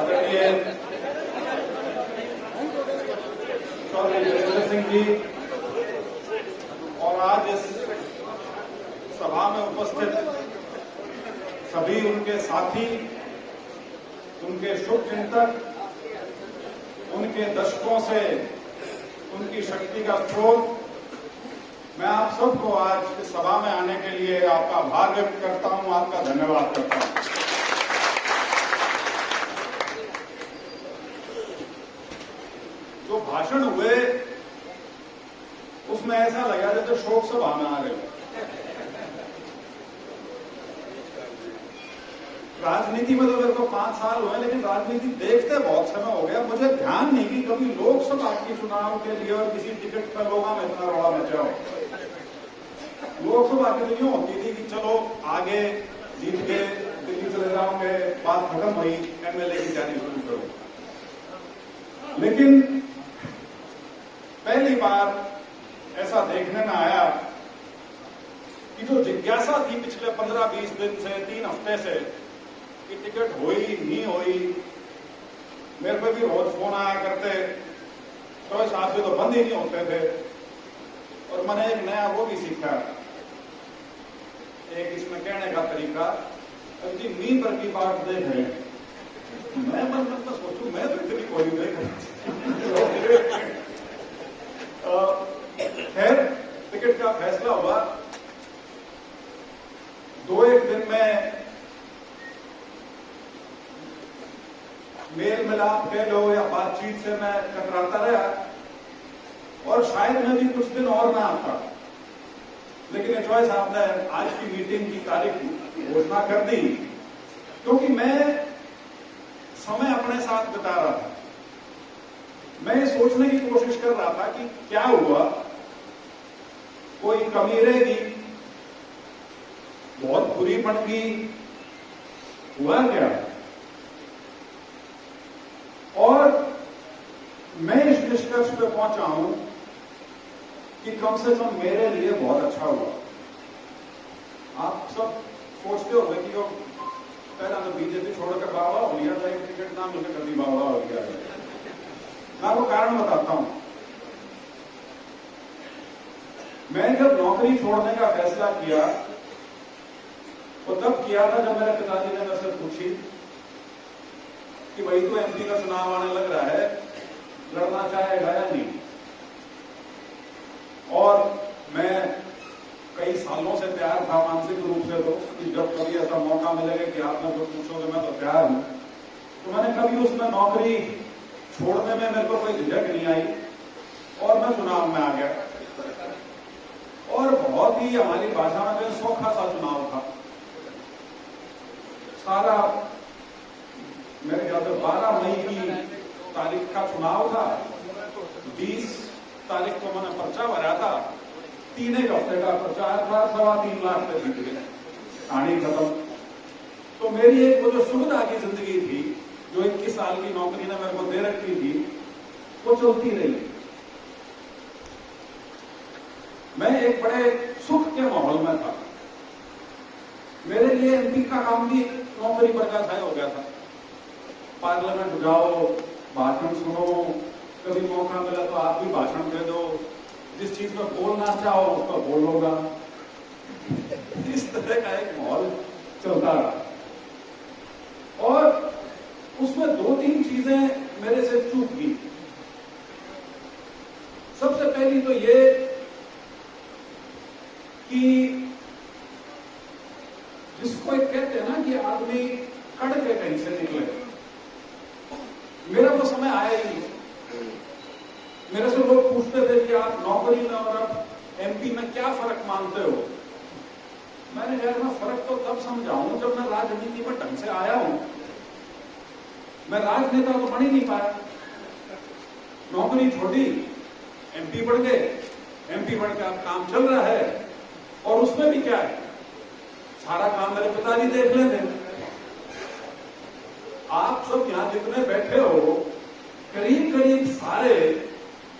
आदरणीय चौधरी वीरेंद्र सिंह जी और आज इस सभा में उपस्थित सभी उनके साथी, उनके शुभचिंतक, उनके दशकों से उनकी शक्ति का स्रोत, मैं आप सबको आज इस सभा में आने के लिए आपका आभार व्यक्त करता हूं, आपका धन्यवाद करता हूं। जो भाषण हुए उसमें ऐसा लगा जैसे शोक सभा में आ रहे हो। राजनीति में तो मेरे को 5 साल हुए, लेकिन राजनीति देखते बहुत समय हो गया। मुझे ध्यान नहीं कि कभी लोकसभा के चुनाव के लिए और किसी टिकट पर लोगों में इतना रौला मचा हो। लोकसभा की तो यूं होती थी कि चलो आगे जीत के दिल्ली चले जाओगे, बात खत्म हुई, एमएलए की तैयारी शुरू करो। लेकिन पहली बार ऐसा देखने में आया कि जो जिज्ञासा थी पिछले 15-20 दिन से, 3 हफ्ते से, कि टिकट हुई नहीं हुई, मेरे पे भी रोज फोन आया करते, तो साहब से तो बंद ही नहीं होते थे। और मैंने एक नया वो भी सीखा, एक इसमें कहने का तरीका, जी मी पर की बात देख रहे हैं। मैं मन में तो सोचूं, मैं तो इतनी कोई देख खैर टिकट का फैसला हुआ। 2-1 दिन में मेल मिलाप कह लो या बातचीत से मैं कतराता रहा, और शायद मैं भी कुछ दिन और ना आता। लेकिन एचवाई साहब ने आज की मीटिंग की तारीख घोषणा कर दी, क्योंकि मैं समय अपने साथ बिता रहा था। मैं ये सोचने की कोशिश कर रहा था कि क्या हुआ, कोई कमी रहेगी, बहुत बुरी बन गई, हुआ क्या। और मैं इस निष्कर्ष पे पहुंचा हूं कि कम से कम मेरे लिए बहुत अच्छा हुआ। आप सब सोचते हो कि वो पहला तो बीजेपी छोड़कर बाबा हो गया था, टिकट ना मिलकर कभी बाबा हो गया। मैं आपको कारण बताता हूं। मैं जब नौकरी छोड़ने का फैसला किया तो तब किया था जब मेरे पिताजी ने मेरे से पूछी कि भाई तो एमपी का चुनाव आने लग रहा है, लड़ना चाहेगा या नहीं। और मैं कई सालों से तैयार था मानसिक रूप से, तो कि जब कभी ऐसा मौका मिलेगा कि आप मैं कुछ पूछोगे मैं तो तैयार हूं। तो मैंने कभी उसमें नौकरी छोड़ने में मेरे को कोई झिझक नहीं आई और मैं चुनाव में आ गया। और बहुत ही हमारी भाषा में सौखा सा चुनाव था। सारा मेरे ख्याल से 12 मई की तारीख का चुनाव था। 20 तारीख को मैंने पर्चा भरा था। 3 हफ्ते का प्रचार था, 3.25 लाख पे जीत गए, कहानी खत्म। तो मेरी एक वो जो सुविधा की जिंदगी थी, जो 21 साल की नौकरी ने मेरे को दे रखी थी, वो चलती रही। मैं एक बड़े सुख के माहौल में था। मेरे लिए एमपी का काम भी नौकरी पर का छाया हो गया था। पार्लियामेंट जाओ, भाषण सुनो, कभी मौका मिला तो आप भी भाषण दे दो, जिस चीज में बोलना चाहो उस पर बोलोगा। इस तरह का एक माहौल चलता रहा। और उसमें 2-3 चीजें मेरे से चूक गई। सबसे पहली तो ये कि जिसको एक कहते हैं ना कि आदमी कड़ के कहीं से निकले, मेरा तो समय आया ही नहीं। मेरे से लोग पूछते थे कि आप नौकरी में और अब एमपी में क्या फर्क मानते हो। मैंने कहा मैं फर्क तो तब समझाऊं जब मैं राजनीति में ढंग से आया हूं। मैं राजनेता तो बन ही नहीं पाया। नौकरी छोड़ी, एमपी बढ़ गए, एमपी बढ़ के अब काम चल रहा है। और उसमें भी क्या है, सारा काम मेरे पिताजी देख लेते हैं। आप सब यहां जितने बैठे हो, करीब करीब सारे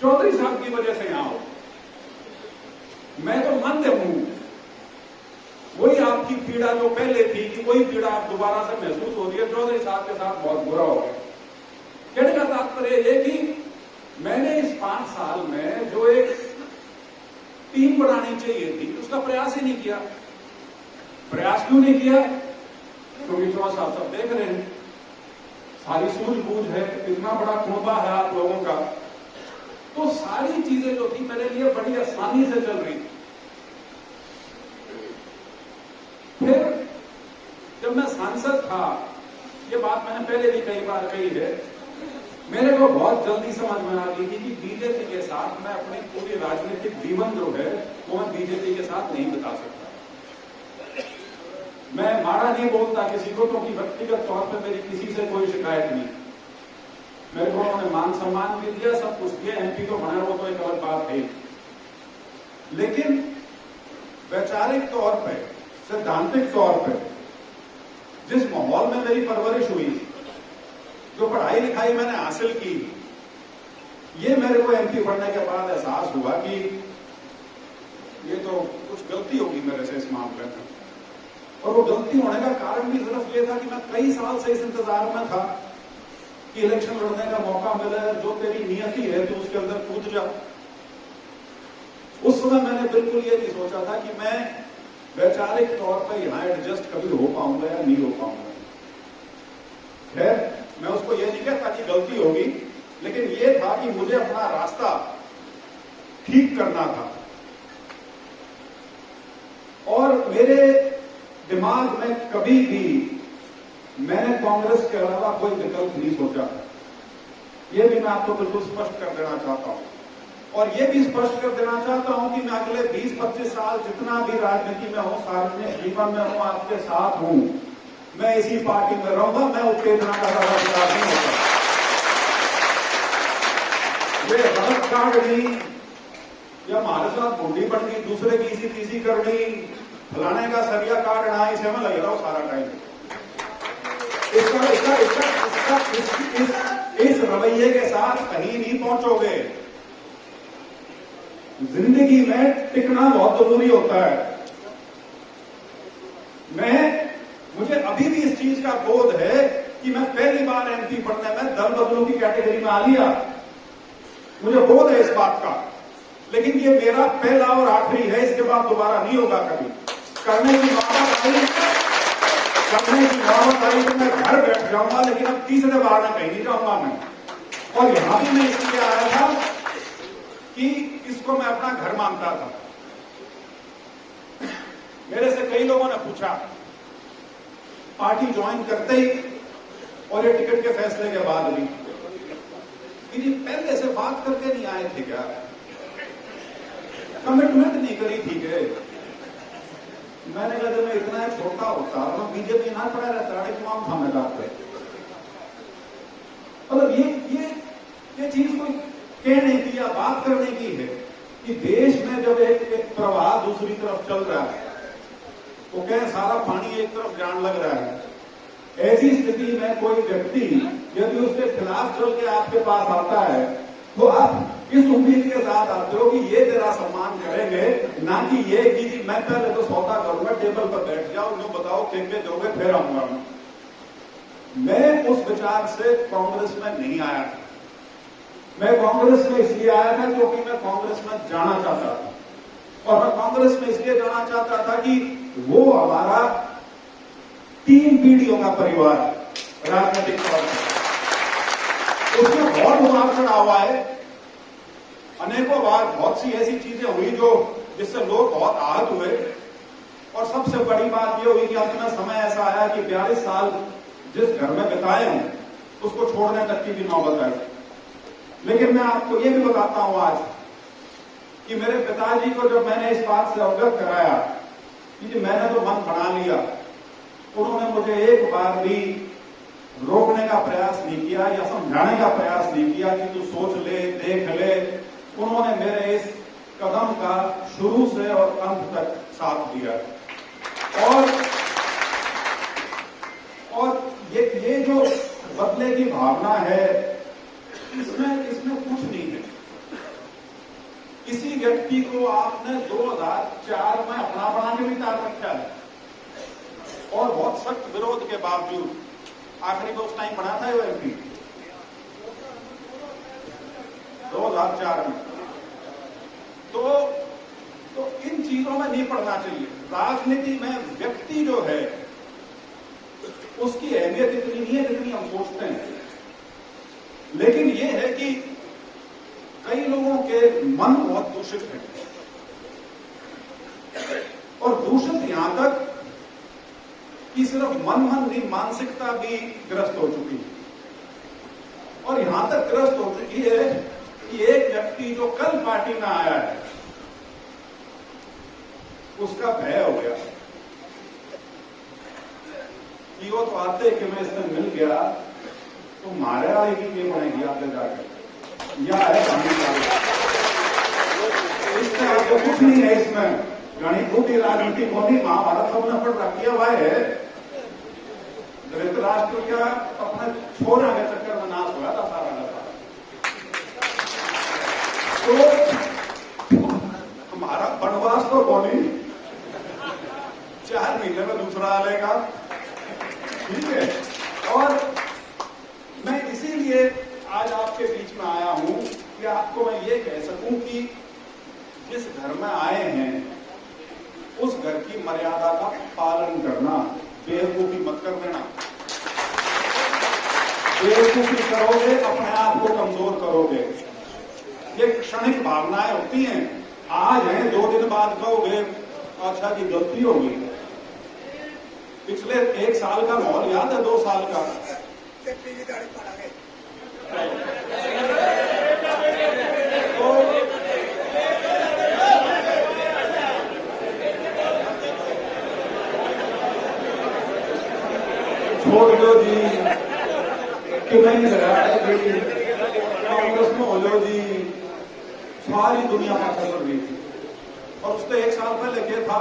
चौधरी साहब की वजह से यहां हो। मैं तो मान्य हूं, वही आपकी पीड़ा जो पहले थी कि वही पीड़ा आप दोबारा से महसूस हो रही है। चौधरी साहब के साथ बहुत बुरा हो गया। कहने का तात्पर्य ये कि मैंने इस 5 साल में जो एक टीम बनानी चाहिए थी उसका प्रयास ही नहीं किया। प्रयास क्यों नहीं किया? क्योंकि थोड़ा सा सब देख रहे हैं, सारी सूझबूझ है, इतना बड़ा कुनबा है आप लोगों का, तो सारी चीजें जो थी मेरे लिए बड़ी आसानी से चल रही थी। फिर जब मैं सांसद था, ये बात मैंने पहले भी कई बार कही है, मेरे को बहुत जल्दी समझ में आ गई थी कि बीजेपी के साथ मैं अपनी पूरी राजनीतिक जीवन जो है वो मैं बीजेपी के साथ नहीं बिता सकता। मैं माड़ा नहीं बोलता किसी को, क्योंकि व्यक्तिगत तौर पे मेरी किसी से कोई शिकायत नहीं। मेरे को उन्होंने मान सम्मान भी दिया, सब कुछ दिया, एमपी को बना, वो तो एक अलग बात है। लेकिन वैचारिक तौर पे, सैद्धांतिक तौर पे जिस माहौल में मेरी परवरिश हुई, जो पढ़ाई लिखाई मैंने हासिल की, ये मेरे को एमपी बनने के बाद एहसास हुआ कि ये तो कुछ गलती होगी मेरे से इस मामले में। और वो गलती होने का कारण भी सिर्फ ये था कि मैं कई साल से इस इंतजार में था कि इलेक्शन लड़ने का मौका मिले, जो तेरी नियति है तो उसके अंदर कूद जा। उस समय मैंने बिल्कुल ये नहीं सोचा था कि मैं वैचारिक तौर पर यहां एडजस्ट कभी हो पाऊंगा या नहीं हो पाऊंगा। खैर, मैं उसको ये नहीं कहता कि गलती होगी, लेकिन ये था कि मुझे अपना रास्ता ठीक करना था। और मेरे दिमाग में कभी भी मैंने कांग्रेस के अलावा कोई विकल्प नहीं सोचा। ये भी मैं आपको बिल्कुल स्पष्ट कर देना चाहता हूं, और ये भी स्पष्ट कर देना चाहता हूं कि मैं अगले 20-25 साल जितना भी राजनीति में हूं, सार्वजनिक जीवन में हूं, आपके साथ हूं, मैं इसी पार्टी में रहूंगा। मैं उत्तेजना का दावेदार नहीं होता। ये गलत काटनी या हमारे साथ बूढ़ी बढ़ गई, दूसरे की इसी तीसी करनी, फलाने का सरिया काटना, इसे में लग रहा हूं सारा टाइम। इस रवैये के साथ कहीं नहीं पहुंचोगे। जिंदगी में टिकना बहुत जरूरी होता है। मुझे अभी भी इस चीज का बोध है कि मैं पहली बार एमपी पढ़ने में दल बदलू की कैटेगरी में आ लिया, मुझे बोध है इस बात का। लेकिन ये मेरा पहला और आखिरी है, इसके बाद दोबारा नहीं होगा कभी। करने की नौबत आई तो मैं घर बैठ जाऊंगा, लेकिन अब तीसरे बार में कहीं नहीं जाऊंगा मैं। और यहां भी मैं इसलिए आया था कि इसको मैं अपना घर मानता था। मेरे से कई लोगों ने पूछा पार्टी ज्वाइन करते ही और ये टिकट के फैसले के बाद भी कि जी पहले से बात करके नहीं आए थे क्या, कमिटमेंट नहीं करी थी क्या? मैंने कहा जब मैं इतना छोटा होता और मैं बीजेपी ना पड़ा रहता तमाम सामने जाते। मतलब ये चीज कोई कहने की या बात करने की है कि देश में जब एक प्रवाह दूसरी तरफ चल रहा है तो क्या सारा पानी एक तरफ जान लग रहा है। ऐसी स्थिति में कोई व्यक्ति यदि उसके खिलाफ चल के आपके पास आता है तो आप इस उम्मीद के साथ आते हो कि ये तेरा सम्मान करेंगे, ना कि ये कि मैं पहले तो सौदा करूंगा, टेबल पर बैठ जाओ, नो बताओ कितने दोगे फिर आऊंगा। मैं उस विचार से कांग्रेस में नहीं आया था। मैं कांग्रेस में इसलिए आया था क्योंकि मैं कांग्रेस में जाना चाहता था, और मैं कांग्रेस में इसलिए जाना चाहता था कि वो हमारा 3 पीढ़ियों का परिवार राजनीतिक तौर पर, उसमें बहुत उतार चढ़ाव हुआ है। अनेकों बार बहुत सी ऐसी चीजें हुई जो जिससे लोग बहुत आहत हुए, और सबसे बड़ी बात यह हुई कि अंत में समय ऐसा आया कि 42 साल जिस घर में बिताए हूं उसको छोड़ने तक की भी नौबत आई। लेकिन मैं आपको यह भी बताता हूं आज कि मेरे पिताजी को जब मैंने इस बात से अवगत कराया कि मैंने तो मन बना लिया, उन्होंने मुझे एक बार भी रोकने का प्रयास नहीं किया या समझाने का प्रयास नहीं किया कि तू सोच ले, देख ले। उन्होंने मेरे इस कदम का शुरू से और अंत तक साथ दिया। और ये जो बदले की भावना है, इसमें कुछ नहीं है। किसी व्यक्ति को आपने 2004 में अपना बना के बिता रखा है, और बहुत सख्त विरोध के बावजूद आखिरी में उस टाइम बना था वो एमपी, 2004 में। तो इन चीजों में नहीं पड़ना चाहिए। राजनीति में व्यक्ति जो है उसकी अहमियत इतनी नहीं है जितनी हम सोचते हैं। लेकिन यह है कि कई लोगों के मन बहुत दूषित हैं, और दूषित यहां तक कि सिर्फ मन नहीं, मानसिकता भी ग्रस्त हो चुकी है। और यहां तक ग्रस्त हो चुकी है कि एक व्यक्ति जो कल पार्टी में आया है उसका भय हो गया कि वो तो आते कि मैं इसमें मिल गया तो मारे वाले की गेम बनेगी आगे जाकर, या है इसमें आपको कुछ नहीं है। इसमें गणित राजनीति मोदी महाभारत सबने पढ़ रखी है भाई है। धृतराष्ट्र क्या अपने छोरा के चक्कर में नाश हुआ था सारा का सारा। तो हमारा वनवास तो बोली 4 महीने में दूसरा आलेगा, ठीक है। और मैं इसीलिए आज आपके बीच में आया हूं कि आपको मैं ये कह सकूं कि जिस घर में आए हैं उस घर की मर्यादा का पालन करना, बेवकूफी मत कर देना। बेवकूफी करोगे अपने आप को कमजोर करोगे। ये क्षणिक भावनाएं होती हैं, आज हैं 2 दिन बाद कहोगे अच्छा की गलती होगी। पिछले 1 साल का माहौल याद है, 2 साल का छोड़ दो जी कि नहीं कांग्रेस में हो लो जी, सारी दुनिया पाछा कर रही थी। और उससे 1 साल पहले क्या था,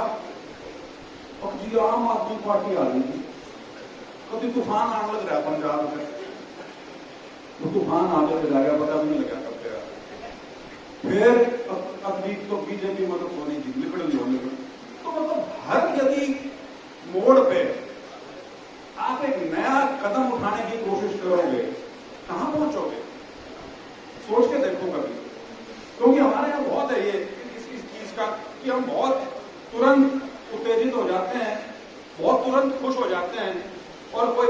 अब जी आम आदमी पार्टी आ रही थी। कभी तूफान आने लग रहा है पंजाब में, तो तूफान आगे चला गया, पता भी नहीं लगा कब गया। फिर अभी तो बीजेपी मतलब होने की लिबरल होने की। तो मतलब हर यदि मोड़ पे आप एक नया कदम उठाने की कोशिश करोगे, कहां पहुंचोगे? सोच के देखो कभी। क्योंकि हमारे यहां बहुत है ये इस चीज का कि हम बहुत तुरंत उत्तेजित हो जाते हैं, बहुत तुरंत खुश हो जाते हैं, और कोई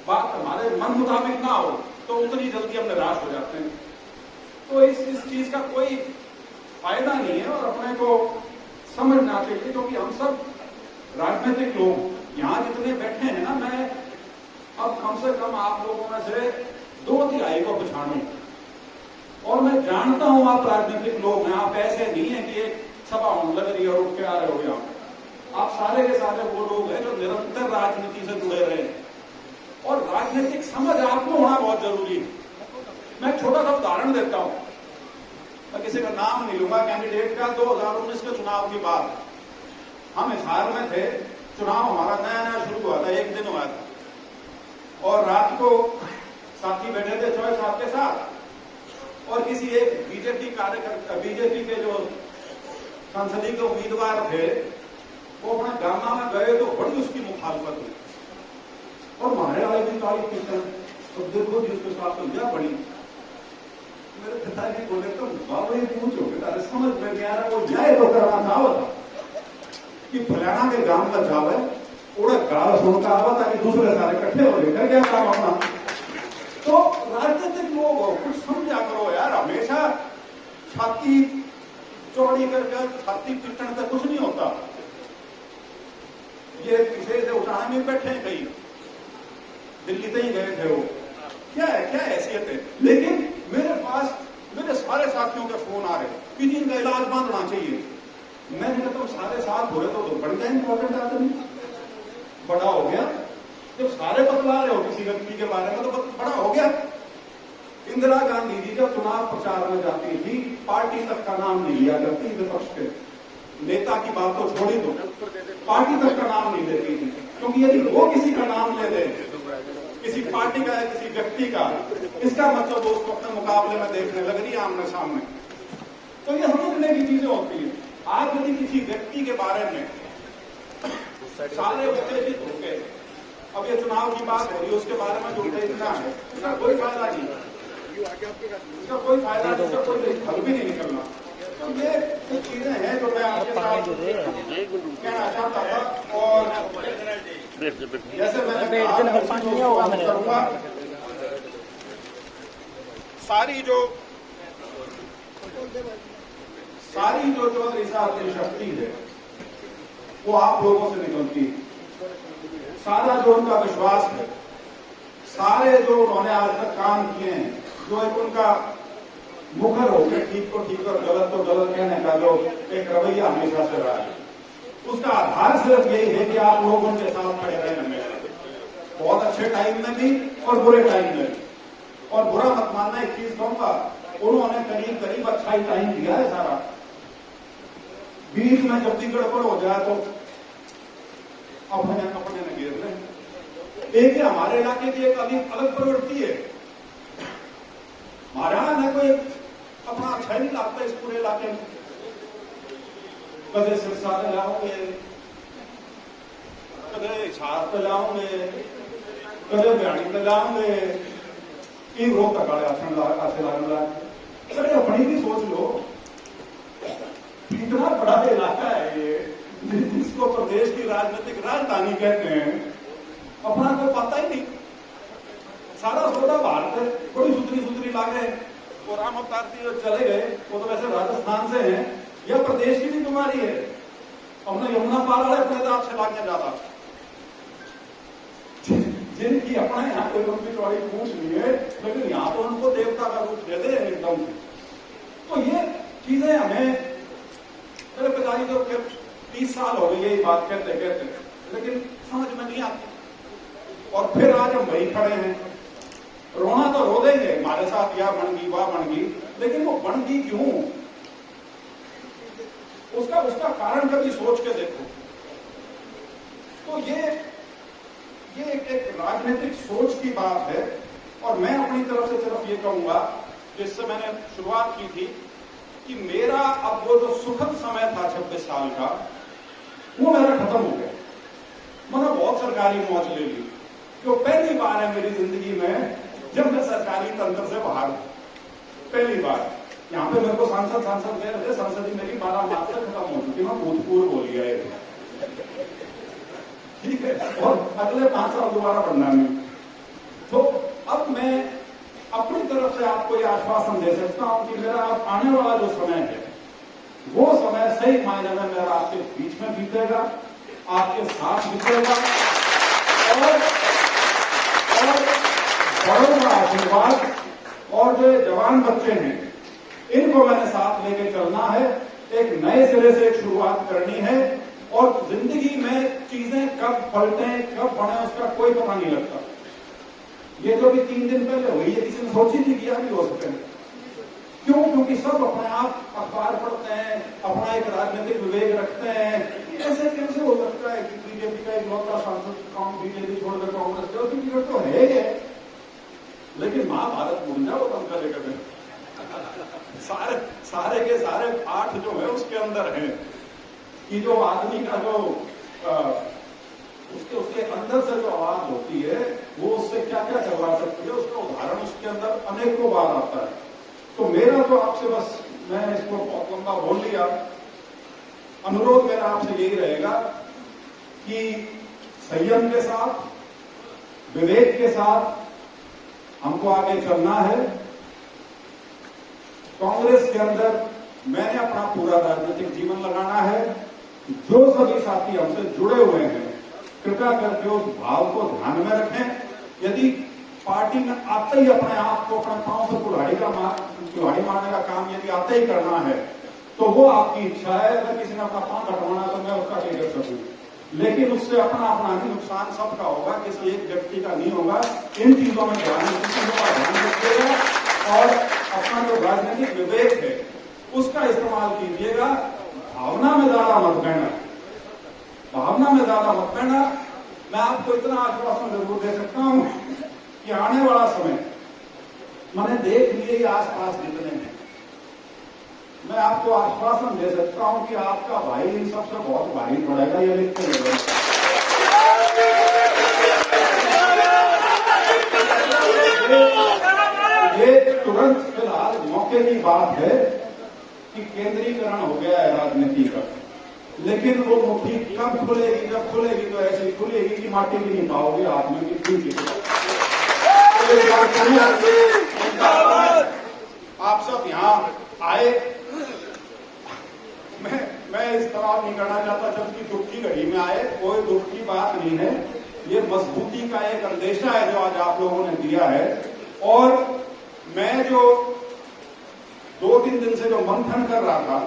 बात हमारे मन मुताबिक ना हो तो उतनी जल्दी हम निराश हो जाते हैं। तो इस चीज का कोई फायदा नहीं है, और अपने को समझना चाहिए। क्योंकि हम सब राजनीतिक लोग यहां जितने बैठे हैं ना, मैं अब कम से कम आप लोगों में से 2/3 को पछाणूं, और मैं जानता हूं आप राजनीतिक लोग हैं। आप ऐसे नहीं है कि एक सभा होने लग रही है और उठ के आ रहे हो यहाँ। आप सारे के सारे वो लोग हैं जो निरंतर राजनीति से जुड़े रहे, और राजनीतिक समझ आपको होना बहुत जरूरी है। मैं एक छोटा सा उदाहरण देता हूं, मैं किसी का नाम नहीं लूंगा कैंडिडेट का। 2019 के चुनाव के बाद हम हिसार में थे, चुनाव हमारा नया शुरू हुआ था, 1 दिन हुआ था, और रात को साथी बैठे थे चॉइस आपके साथ, और किसी एक बीजेपी कार्यकर्ता, बीजेपी के जो संसदीय के उम्मीदवार थे, वो अपने गामा में गए तो बड़ी उसकी मुखालफत हुई, और मारे वाले भी तारीफ की। तो देखो जी उसके साथ तो क्या बड़ी। मेरे पिताजी बोले तुम बाबा ही पूछो बेटा, समझ में नहीं आ रहा, वो जाए तो करना था कि फलाना के गांव का जावे उड़ा गाल सुनकर आवा ताकि दूसरे सारे इकट्ठे हो गए, क्या काम अपना। तो राजनीतिक लोग हो, कुछ समझा करो यार। हमेशा छाती चौड़ी करके छाती पीटने से कुछ नहीं होता। ये पीछे से उठाने में बैठे हैं, कहीं दिल्ली से ही गए थे वो, क्या है, क्या हैसियत है। लेकिन मेरे पास मेरे सारे साथियों के फोन आ रहे कि जी इनका इलाज बांधना चाहिए। मैंने कहा तुम सारे साथ हो रहे तो बढ़ गया इंपॉर्टेंट आदमी, बड़ा हो गया। जब सारे बतला रहे हो किसी व्यक्ति के बारे में तो बड़ा हो गया। इंदिरा गांधी जी जब चुनाव प्रचार में जाती थी, पार्टी तक का नाम नहीं लिया करती, विपक्ष के नेता की बात तो छोड़ी दो, पार्टी तक का नाम नहीं लेती थी। क्योंकि यदि वो किसी का नाम ले दे, किसी पार्टी का या किसी व्यक्ति का, इसका मतलब वो उसको अपने मुकाबले में देखने लग रही है आमने सामने। तो ये समझने की चीजें होती है। आप यदि किसी व्यक्ति के बारे में सारे उत्तेजित हो गए, अब ये चुनाव की बात हो रही है, उसके बारे में जो उत्तेजना है उसका कोई फायदा नहीं। इसका कोई फायदा नहीं, इसका कोई हल भी नहीं निकलना। तो ये कुछ चीजें हैं जो मैं आपके साथ कहना चाहता था। और जैसे मैंने करूंगा, सारी जो चौधरी साहब की शक्ति है वो आप लोगों से निकलती है। सारा जो उनका विश्वास है, सारे जो उन्होंने आज तक काम किए हैं, जो एक उनका मुखर होकर ठीक को ठीक और गलत को गलत कहने का जो एक रवैया हमेशा से रहा है, उसका आधार सिर्फ यही है कि आप लोग उनके साथ खड़े रहे हमेशा, बहुत अच्छे टाइम में भी और बुरे टाइम में भी। और बुरा मत मानना, एक चीज कहूंगा, उन्होंने करीब करीब अच्छा ही टाइम दिया है सारा। बीच में जब भी गड़बड़ हो जाए तो अपने ने घेर लें। एक हमारे इलाके की एक अलग प्रवृत्ति है, महाराणा ने कोई अपना अच्छा नहीं लगता इस पूरे इलाके में। कदे सिरसा पे लाओगे, कदे हिसार पे लाओगे, कदे बयानी पे लाओगे, इन रोग का गाड़े अरे अपनी भी सोच लो, इतना बड़ा इलाका है ये, जिसको प्रदेश की राजनीतिक राजधानी कहते हैं, अपना कोई पता ही नहीं। सारा सौदा भारत है, बड़ी सुथरी लागे और राम अवतार चले गए, वो तो वैसे राजस्थान से हैं। यह प्रदेश की भी बीमारी है, हमने यमुना पार वाले अपने दांत से लागने ज्यादा, जिनकी अपने यहाँ कोई लंबी चौड़ी पूछ नहीं है, लेकिन यहाँ तो उनको देवता का रूप दे दे एकदम। तो ये चीजें हमें, मेरे पिताजी तो 30 साल हो गए यही बात कहते कहते, लेकिन समझ में नहीं आती। और फिर आज हम वही खड़े हैं, रोना तो रो देंगे हमारे साथ, या बन गई वाह बन गई, लेकिन वो बन गई क्यों, उसका कारण कभी सोच के देखो। तो ये एक राजनीतिक सोच की बात है। और मैं अपनी तरफ से सिर्फ ये कहूंगा, जिससे मैंने शुरुआत की थी, कि मेरा अब वो जो सुखद समय था 26 साल का, वो मेरा खत्म हो गया। मैंने बहुत सरकारी मौज ले ली, जो पहली बार है मेरी जिंदगी में जब मैं सरकारी तंत्र से बाहर हूं, पहली बार। यहाँ पे मेरे को सांसद कह रहे थे, संसदी मेरी 12 मार्च से खत्म हो चुकी, मैं भूतपूर्व बोल गया, ठीक है, और अगले 5 साल दोबारा बनना नहीं। तो अब मैं अपनी तरफ से आपको यह आश्वासन दे सकता हूं कि मेरा अब आने वाला जो समय है, वो समय सही मायने में मेरा आपके बीच में बीतेगा, आपके साथ बीतेगा, और बड़ों का आशीर्वाद और जो जवान बच्चे हैं, इनको मैंने साथ लेके चलना है। एक नए सिरे से एक शुरुआत करनी है, और जिंदगी में चीजें कब पलटे कब बढ़े उसका कोई पता नहीं लगता। ये जो भी 3 दिन पहले हुई है, किसी ने सोची थी कि भी हो सकते हैं। क्यों? क्योंकि सब अपने आप अखबार पढ़ते हैं, अपना एक राजनीतिक विवेक रखते हैं। ऐसे कैसे हो सकता है कि बीजेपी का एक लौटा सांसद बीजेपी छोड़कर कांग्रेस का, उसकी टिकट तो है ही, लेकिन महाभारत भूल जाओ कम करे कभी। सारे के सारे पाठ जो है उसके अंदर है कि जो आदमी का जो उसके अंदर से जो आवाज होती है, वो उससे क्या क्या करवा सकती है, उसका उदाहरण उसके अंदर अनेकों बार आता है। तो मेरा तो आपसे बस, मैं इसको बहुत लंबा बोल लिया, अनुरोध मेरा आपसे यही रहेगा कि संयम के साथ, विवेक के साथ हमको आगे चलना है। कांग्रेस के अंदर मैंने अपना पूरा राजनीतिक जीवन लगाना है। जो सभी साथी हमसे जुड़े हुए हैं, कृपया करके उस भाव को ध्यान में रखें। यदि पार्टी में आते ही अपने आप को अपने पांव से कुल्हाड़ी मारने का काम यदि आते ही करना है, तो वो आपकी इच्छा है। अगर किसी ने अपना पांव कटवाना तो मैं उसका नहीं कर सकूं, लेकिन उससे अपना भी नुकसान सबका होगा, किसी एक व्यक्ति का नहीं होगा। इन चीजों में ध्यान रखिएगा और अपना जो राजनीतिक विवेक है उसका इस्तेमाल कीजिएगा। भावना में ज्यादा मत बहना। मैं आपको इतना आश्वासन जरूर दे सकता हूं कि आने वाला समय मैंने देख लिए ही आसपास जितने हैं, मैं आपको आश्वासन दे सकता हूं कि आपका भाई इन सबसे बहुत भारी पड़ेगा। ये लिखते ये तुरंत फिलहाल मौके की बात है कि केंद्रीकरण हो गया है राजनीति का, लेकिन वो मुट्ठी कब खुलेगी, जब खुलेगी तो ऐसी खुलेगी कि माटी भी नहीं पाओगे हाथ में कि ठीक है। आप सब यहाँ आए, मैं इस तरह नहीं करना चाहता जबकि दुख की घड़ी में आए, कोई दुख की बात नहीं है। ये मजबूती का एक अंदेशा है जो आज आप लोगों ने दिया है। और मैं जो 2-3 दिन से जो मंथन कर रहा था,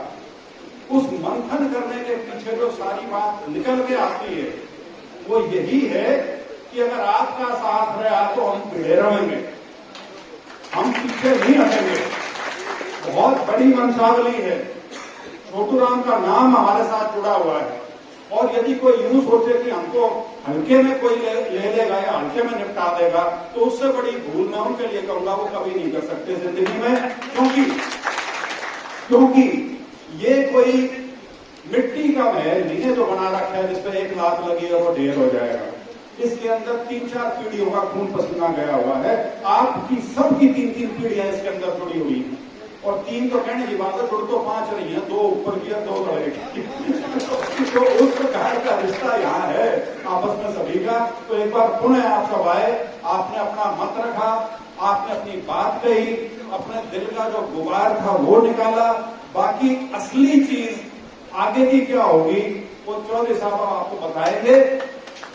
उस मंथन करने के पीछे जो सारी बात निकल के आती है वो यही है कि अगर आपका साथ रहा तो हम भिड़े रहेंगे, हम पीछे नहीं हटेंगे। बहुत बड़ी वंशावली है, छोटू राम का नाम हमारे साथ जुड़ा हुआ है। और यदि कोई यूं सोचे कि हमको हल्के में कोई ले लेगा या हल्के में निपटा देगा, तो उससे बड़ी भूल मैं उनके लिए कहूंगा वो कभी नहीं कर सकते जिंदगी में। क्योंकि ये कोई मिट्टी का महल नहीं है जो बना रखा है जिसपे 1 लात लगी और वो ढेर हो जाएगा। इसके अंदर 3-4 पीढ़ियों का खून पसीना गया हुआ है। आपकी सबकी 3-3 पीढ़ियां इसके अंदर जुड़ी हुई हैं। और 3 तो कहने की बात है, जुड़ तो 5 रही है, 2 ऊपर की और 2 तले की। तो उस प्रकार का रिश्ता यहाँ है आपस में सभी का। तो एक बार पुनः आप सब आए, आपने अपना मत रखा, आपने अपनी बात कही, अपने दिल का जो गुबार था वो निकाला। बाकी असली चीज आगे की क्या होगी वो चौधरी साहब आपको बताएंगे,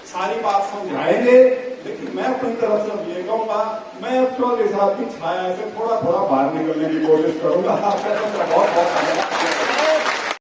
सारी बात समझाएंगे। लेकिन मैं अपनी तरफ से ये कहूंगा, मैं अब चौधरी साहब की छाया से थोड़ा बाहर निकलने की कोशिश करूंगा। आपका बहुत बहुत धन्यवाद।